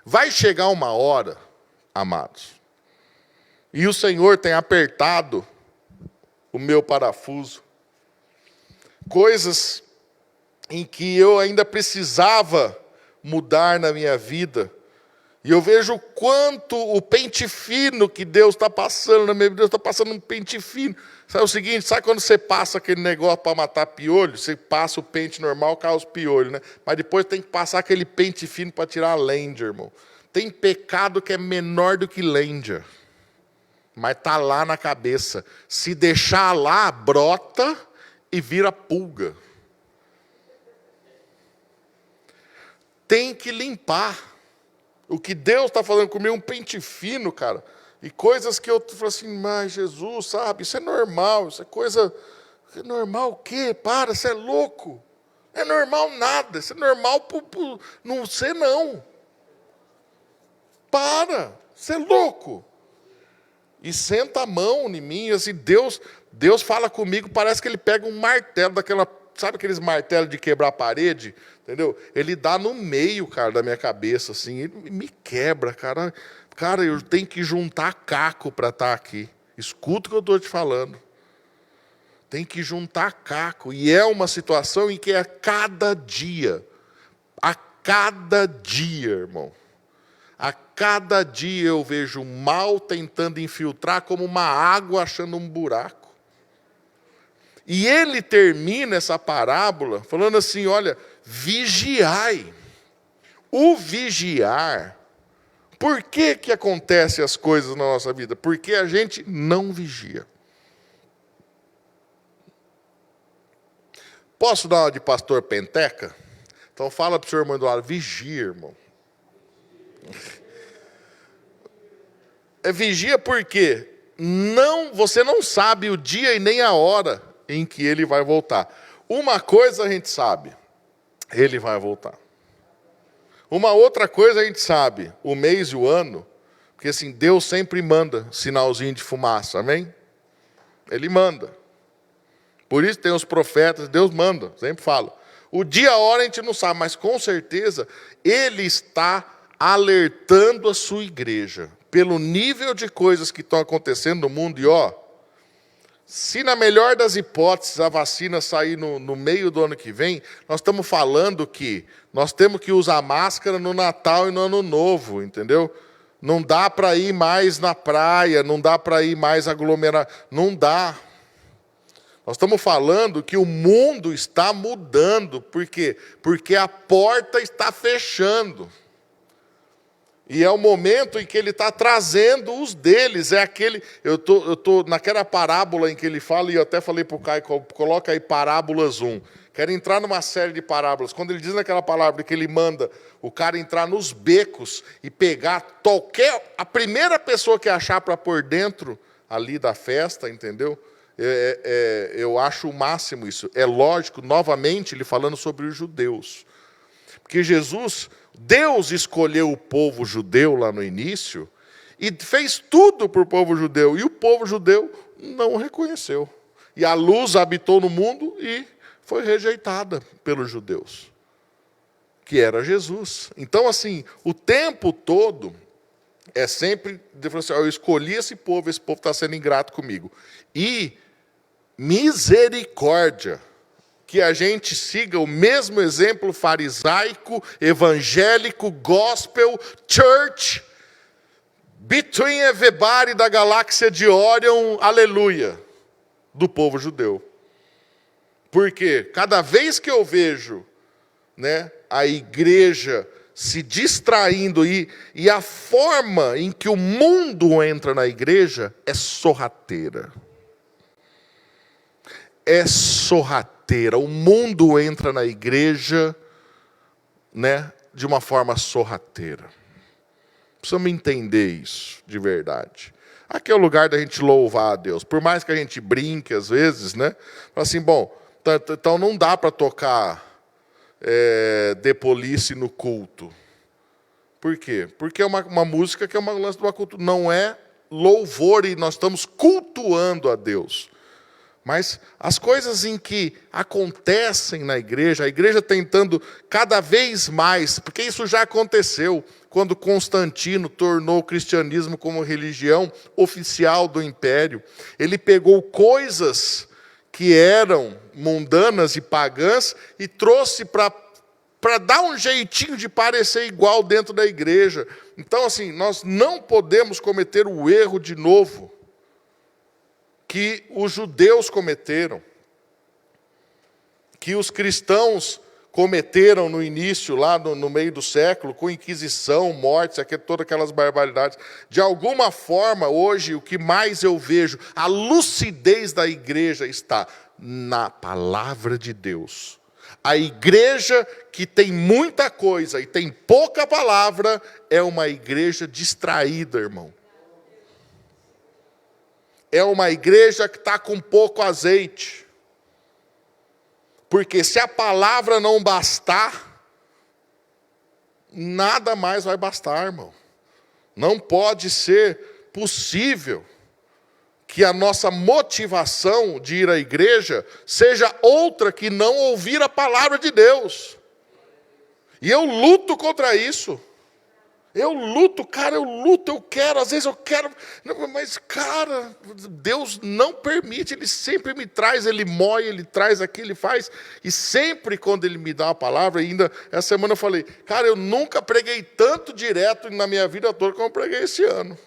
vai chegar uma hora, amados, e o Senhor tem apertado o meu parafuso. Coisas em que eu ainda precisava mudar na minha vida. E eu vejo o quanto o pente fino que Deus está passando na minha vida. Deus está passando um pente fino. Sabe o seguinte, sabe quando você passa aquele negócio para matar piolho? Você passa o pente normal, cai os piolhos, né? Mas depois tem que passar aquele pente fino para tirar a lêndia, irmão. Tem pecado que é menor do que lêndia. Mas está lá na cabeça. Se deixar lá, brota e vira pulga. Tem que limpar. O que Deus está falando comigo é um pente fino, cara. E coisas que eu falo assim, mas Jesus, sabe, isso é normal, isso é coisa... É normal o quê? Para, você é louco. Não é normal nada, isso é normal não ser não. Para, você é louco. E senta a mão em mim, assim, Deus fala comigo, parece que ele pega um martelo daquela... Sabe aqueles martelos de quebrar a parede? Entendeu? Ele dá no meio, cara, da minha cabeça, assim. Ele me quebra, cara. Cara, eu tenho que juntar caco para estar aqui. Escuta o que eu estou te falando. Tem que juntar caco. E é uma situação em que é a cada dia, irmão. A cada dia eu vejo o mal tentando infiltrar como uma água achando um buraco. E ele termina essa parábola falando assim, olha, vigiai. O vigiar, por que acontecem as coisas na nossa vida? Porque a gente não vigia. Posso dar uma de pastor Penteca? Então fala para o senhor irmão Eduardo, vigia, irmão. Vigia porque você não sabe o dia e nem a hora em que ele vai voltar. Uma coisa a gente sabe, ele vai voltar. Uma outra coisa a gente sabe, o mês e o ano, porque assim, Deus sempre manda sinalzinho de fumaça, amém? Ele manda. Por isso tem os profetas, Deus manda, sempre fala. O dia e a hora a gente não sabe, mas com certeza ele está alertando a sua igreja, pelo nível de coisas que estão acontecendo no mundo, e se na melhor das hipóteses a vacina sair no meio do ano que vem, nós estamos falando que nós temos que usar máscara no Natal e no Ano Novo, entendeu? Não dá para ir mais na praia, não dá para ir mais aglomerar, não dá. Nós estamos falando que o mundo está mudando, por quê? Porque a porta está fechando. E é o momento em que ele está trazendo os deles. É aquele. Eu tô naquela parábola em que ele fala, e eu até falei para o Caio, coloca aí parábolas 1. Quero entrar numa série de parábolas. Quando ele diz naquela palavra que ele manda o cara entrar nos becos e pegar a primeira pessoa que achar para pôr dentro ali da festa, entendeu? Eu acho o máximo isso. É lógico, novamente, ele falando sobre os judeus. Porque Deus escolheu o povo judeu lá no início e fez tudo para o povo judeu. E o povo judeu não o reconheceu. E a luz habitou no mundo e foi rejeitada pelos judeus, que era Jesus. Então, assim, o tempo todo é sempre, eu escolhi esse povo está sendo ingrato comigo. E misericórdia, que a gente siga o mesmo exemplo farisaico, evangélico, gospel, church, between everybody da galáxia de Orion, aleluia, do povo judeu. Porque cada vez que eu vejo, a igreja se distraindo, e a forma em que o mundo entra na igreja é sorrateira. É sorrateira. O mundo entra na igreja, né, de uma forma sorrateira. Precisamos entender isso de verdade. Aqui é o lugar da gente louvar a Deus. Por mais que a gente brinque às vezes, né? Fala assim, bom, então não dá para tocar The Police no culto. Por quê? Porque é uma música que é uma lance de uma cultura. Não é louvor e nós estamos cultuando a Deus. Mas as coisas em que acontecem na igreja, a igreja tentando cada vez mais, porque isso já aconteceu, quando Constantino tornou o cristianismo como religião oficial do império, ele pegou coisas que eram mundanas e pagãs e trouxe para dar um jeitinho de parecer igual dentro da igreja. Então, assim, nós não podemos cometer o erro de novo que os judeus cometeram, que os cristãos cometeram no início, lá no meio do século, com Inquisição, mortes, todas aquelas barbaridades. De alguma forma, hoje, o que mais eu vejo, a lucidez da igreja está na palavra de Deus. A igreja que tem muita coisa e tem pouca palavra, é uma igreja distraída, irmão. É uma igreja que está com pouco azeite. Porque se a palavra não bastar, nada mais vai bastar, irmão. Não pode ser possível que a nossa motivação de ir à igreja seja outra que não ouvir a palavra de Deus. E eu luto contra isso. Eu luto, eu quero, às vezes eu quero, mas, cara, Deus não permite, Ele sempre me traz, Ele moe, Ele traz aqui, Ele faz, e sempre quando Ele me dá uma palavra, ainda essa semana eu falei, cara, eu nunca preguei tanto direto na minha vida toda como eu preguei esse ano.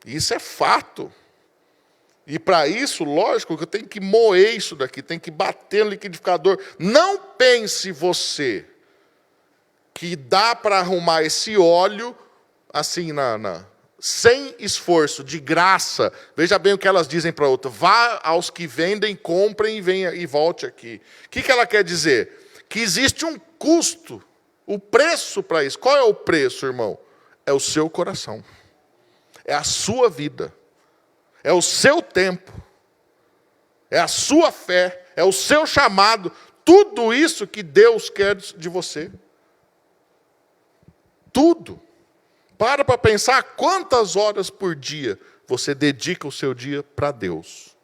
Isso é fato. E para isso, lógico, que eu tenho que moer isso daqui, tenho que bater no liquidificador. Não pense você que dá para arrumar esse óleo, assim, sem esforço, de graça. Veja bem o que elas dizem para a outra. Vá aos que vendem, comprem e venha e volte aqui. O que ela quer dizer? Que existe um custo, o preço para isso. Qual é o preço, irmão? É o seu coração. É a sua vida. É o seu tempo. É a sua fé. É o seu chamado. Tudo isso que Deus quer de você. Tudo. Para pensar quantas horas por dia você dedica o seu dia para Deus.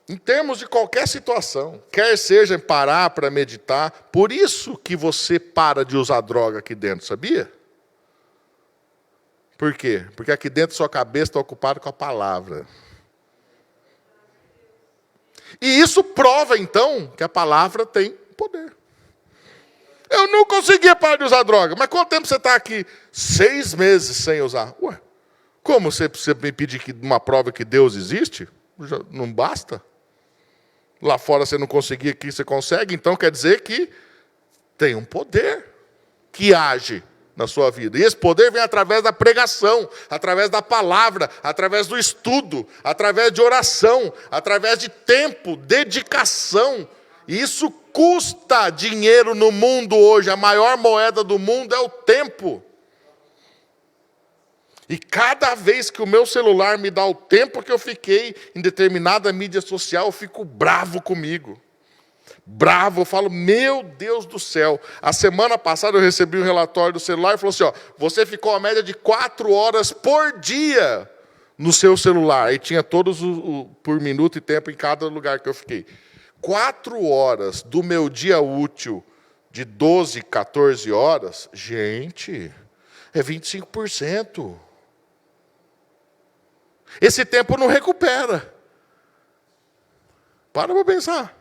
Em termos de qualquer situação, quer seja parar para meditar, por isso que você para de usar droga aqui dentro, sabia? Por quê? Porque aqui dentro sua cabeça está ocupada com a palavra. E isso prova, então, que a palavra tem poder. Eu não conseguia parar de usar droga. Mas quanto tempo você está aqui? 6 meses sem usar. Ué, como você me pedir uma prova que Deus existe? Já não basta? Lá fora você não conseguia, aqui você consegue. Então quer dizer que tem um poder que age na sua vida. E esse poder vem através da pregação, através da palavra, através do estudo, através de oração, através de tempo, dedicação. Isso custa dinheiro no mundo hoje. A maior moeda do mundo é o tempo. E cada vez que o meu celular me dá o tempo que eu fiquei em determinada mídia social, eu fico bravo comigo. Bravo, eu falo, meu Deus do céu. A semana passada eu recebi um relatório do celular e falou assim, você ficou a média de 4 horas por dia no seu celular. E tinha todos por minuto e tempo em cada lugar que eu fiquei. 4 horas do meu dia útil de 12, 14 horas, gente, é 25%. Esse tempo não recupera. Para pensar.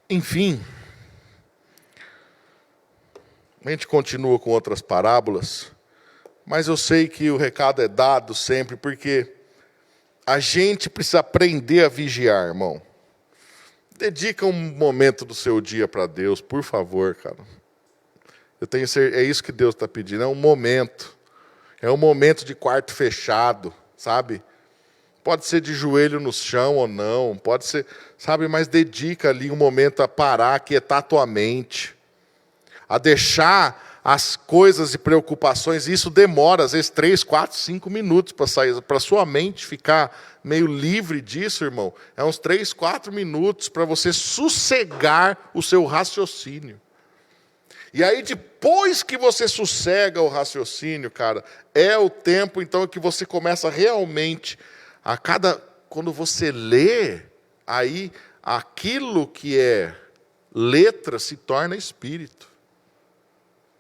Enfim, a gente continua com outras parábolas, mas eu sei que o recado é dado sempre, porque a gente precisa aprender a vigiar, irmão. Dedica um momento do seu dia para Deus, por favor, cara. Eu tenho certeza, é isso que Deus está pedindo, é um momento. É um momento de quarto fechado, sabe? Pode ser de joelho no chão ou não, pode ser, sabe? Mas dedica ali um momento a parar, aquietar a tua mente, a deixar as coisas e preocupações. Isso demora, às vezes, 3, 4, 5 minutos para sair, para sua mente ficar meio livre disso, irmão. É uns 3, 4 minutos para você sossegar o seu raciocínio. E aí, depois que você sossega o raciocínio, cara, é o tempo, então, que você começa realmente, quando você lê, aí, aquilo que é letra se torna espírito.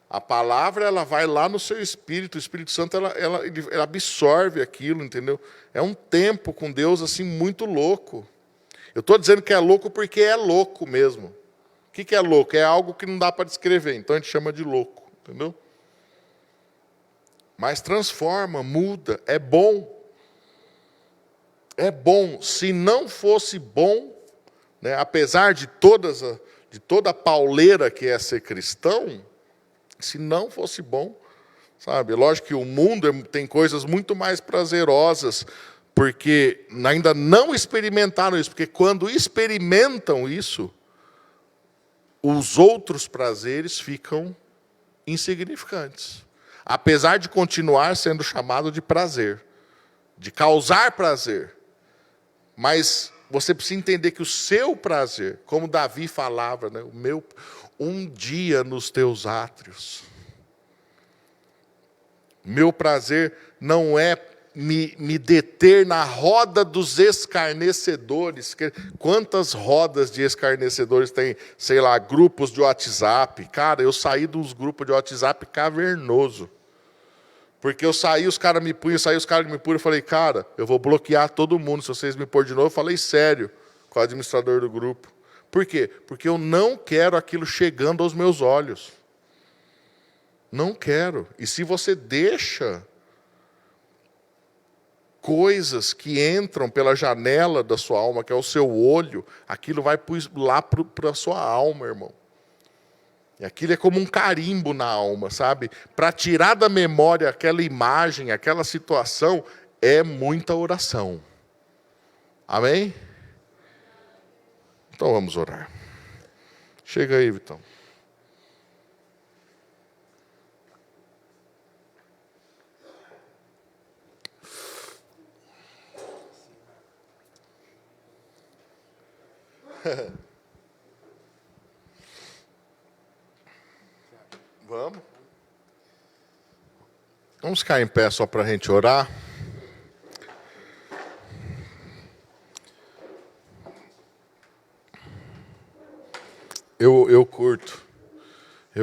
A palavra, ela vai lá no seu espírito, o Espírito Santo, ela absorve aquilo, entendeu? É um tempo com Deus, assim, muito louco. Eu estou dizendo que é louco porque é louco mesmo. O que é louco? É algo que não dá para descrever, então a gente chama de louco, entendeu? Mas transforma, muda, é bom. É bom. Se não fosse bom, né, apesar de toda a pauleira que é ser cristão, se não fosse bom, sabe? Lógico que o mundo tem coisas muito mais prazerosas, porque ainda não experimentaram isso, porque quando experimentam isso, os outros prazeres ficam insignificantes. Apesar de continuar sendo chamado de prazer, de causar prazer. Mas você precisa entender que o seu prazer, como Davi falava, né, um dia nos teus átrios. Meu prazer não é me deter na roda dos escarnecedores. Quantas rodas de escarnecedores tem, sei lá, grupos de WhatsApp? Cara, eu saí dos grupos de WhatsApp cavernoso. Porque eu saí, os caras me punham, eu falei, cara, eu vou bloquear todo mundo, se vocês me pôr de novo. Eu falei sério com o administrador do grupo. Por quê? Porque eu não quero aquilo chegando aos meus olhos. Não quero. E se você deixa coisas que entram pela janela da sua alma, que é o seu olho, aquilo vai lá para a sua alma, irmão. E aquilo é como um carimbo na alma, sabe? Para tirar da memória aquela imagem, aquela situação, é muita oração. Amém? Então vamos orar. Chega aí, Vitão. Vamos? Vamos ficar em pé só para a gente orar. Eu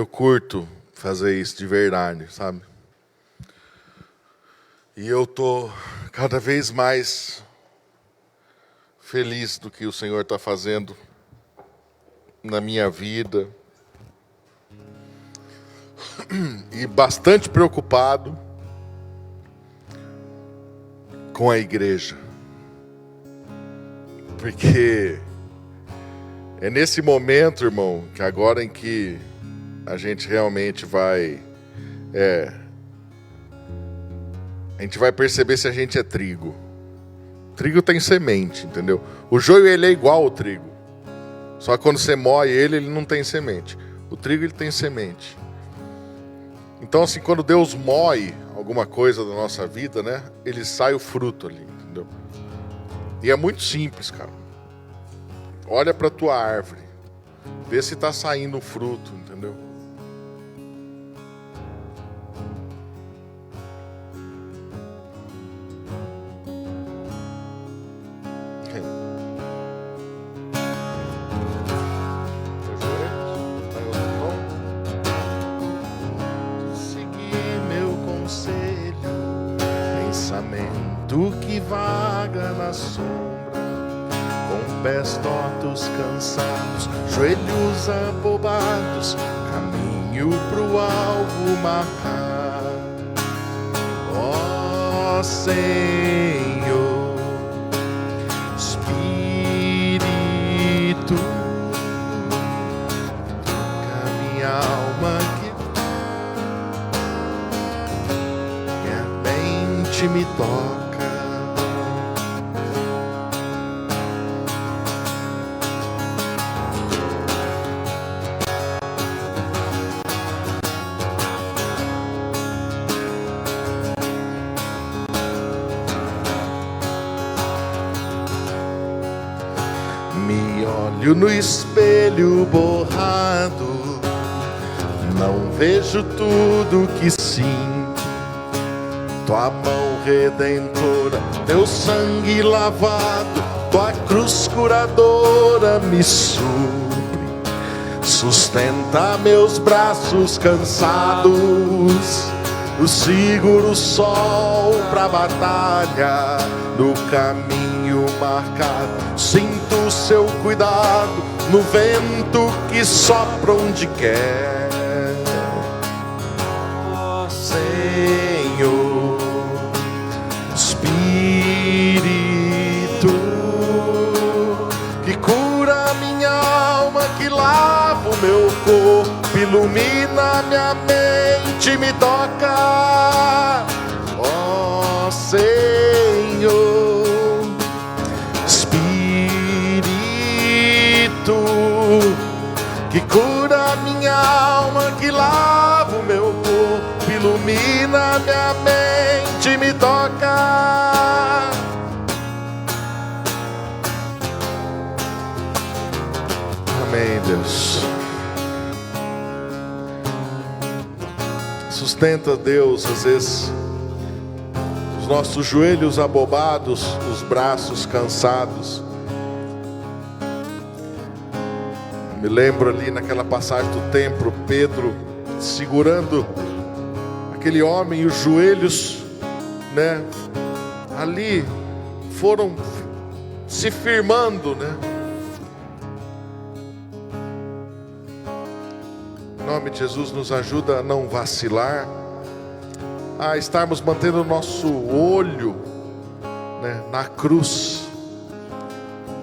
curto fazer isso de verdade, sabe? E eu estou cada vez mais feliz do que o Senhor está fazendo na minha vida. E bastante preocupado com a igreja. Porque é nesse momento, irmão, que agora em que a gente realmente vai... a gente vai perceber se a gente é trigo. O trigo tem semente, entendeu? O joio, ele é igual ao trigo. Só que quando você moe ele não tem semente. O trigo, ele tem semente. Então, assim, quando Deus moe alguma coisa da nossa vida, né? Ele sai o fruto ali, entendeu? E é muito simples, cara. Olha para a tua árvore. Vê se está saindo o fruto, entendeu? Que vaga na sombra, com pés tortos, cansados, joelhos abobados, caminho pro alvo marcar. Ó Senhor, Espírito mente me toca. Me olho no espelho borrado, não vejo tudo que sinto. Tua mão redentora, teu sangue lavado, tua cruz curadora me supre. Sustenta meus braços cansados, eu seguro o sol pra batalha. No caminho marcado, sinto o seu cuidado, no vento que sopra onde quer. Ó Senhor, Espírito que cura minha alma, que lava o meu corpo, ilumina minha mente, me toca. Ó Senhor, Espírito que cura minha alma, que lava o meu corpo, ilumina minha mente, me toca. Amém, Deus. Sustenta, Deus, às vezes os nossos joelhos abobados, os braços cansados. Me lembro ali naquela passagem do templo, Pedro segurando aquele homem e os joelhos, né, ali foram se firmando, né? Em nome de Jesus, nos ajuda a não vacilar, a estarmos mantendo o nosso olho, né, na cruz,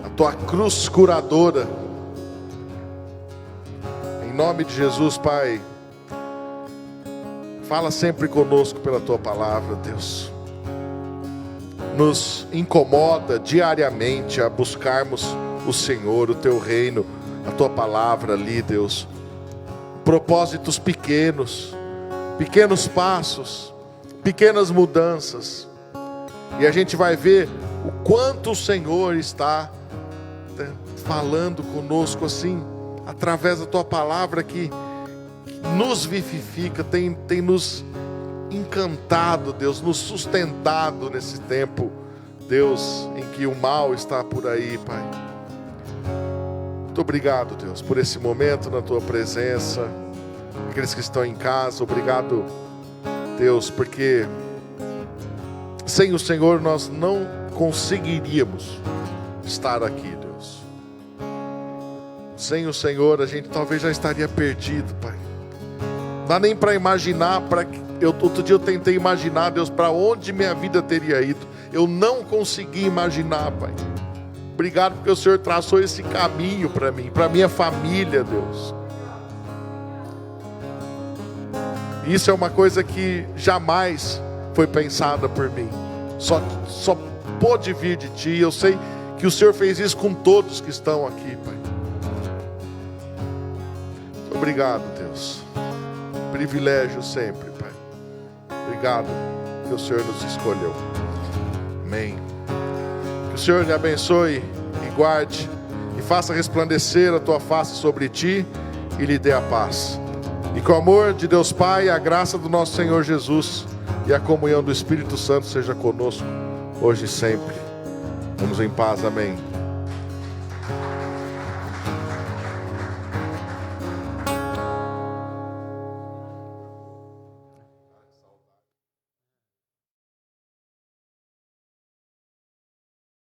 a tua cruz curadora. Em nome de Jesus, Pai, fala sempre conosco pela tua palavra, Deus. Nos incomoda diariamente a buscarmos o Senhor, o teu reino, a tua palavra ali, Deus. Propósitos pequenos, pequenos passos, pequenas mudanças, e a gente vai ver o quanto o Senhor está, né, falando conosco assim, através da tua palavra que nos vivifica, tem nos encantado, Deus, nos sustentado nesse tempo, Deus, em que o mal está por aí, Pai. Muito obrigado, Deus, por esse momento na tua presença. Aqueles que estão em casa, obrigado, Deus, porque sem o Senhor nós não conseguiríamos estar aqui, Deus. Sem o Senhor a gente talvez já estaria perdido, Pai. Não dá nem para imaginar, outro dia eu tentei imaginar, Deus, para onde minha vida teria ido. Eu não consegui imaginar, Pai. Obrigado porque o Senhor traçou esse caminho para mim, para minha família, Deus. Isso é uma coisa que jamais foi pensada por mim. Só pôde vir de Ti. Eu sei que o Senhor fez isso com todos que estão aqui, Pai. Muito obrigado, Deus. Privilégio sempre, Pai. Obrigado que o Senhor nos escolheu. Amém. Que o Senhor lhe abençoe e guarde e faça resplandecer a tua face sobre ti e lhe dê a paz. E com o amor de Deus Pai, a graça do nosso Senhor Jesus e a comunhão do Espírito Santo seja conosco hoje e sempre. Vamos em paz, amém.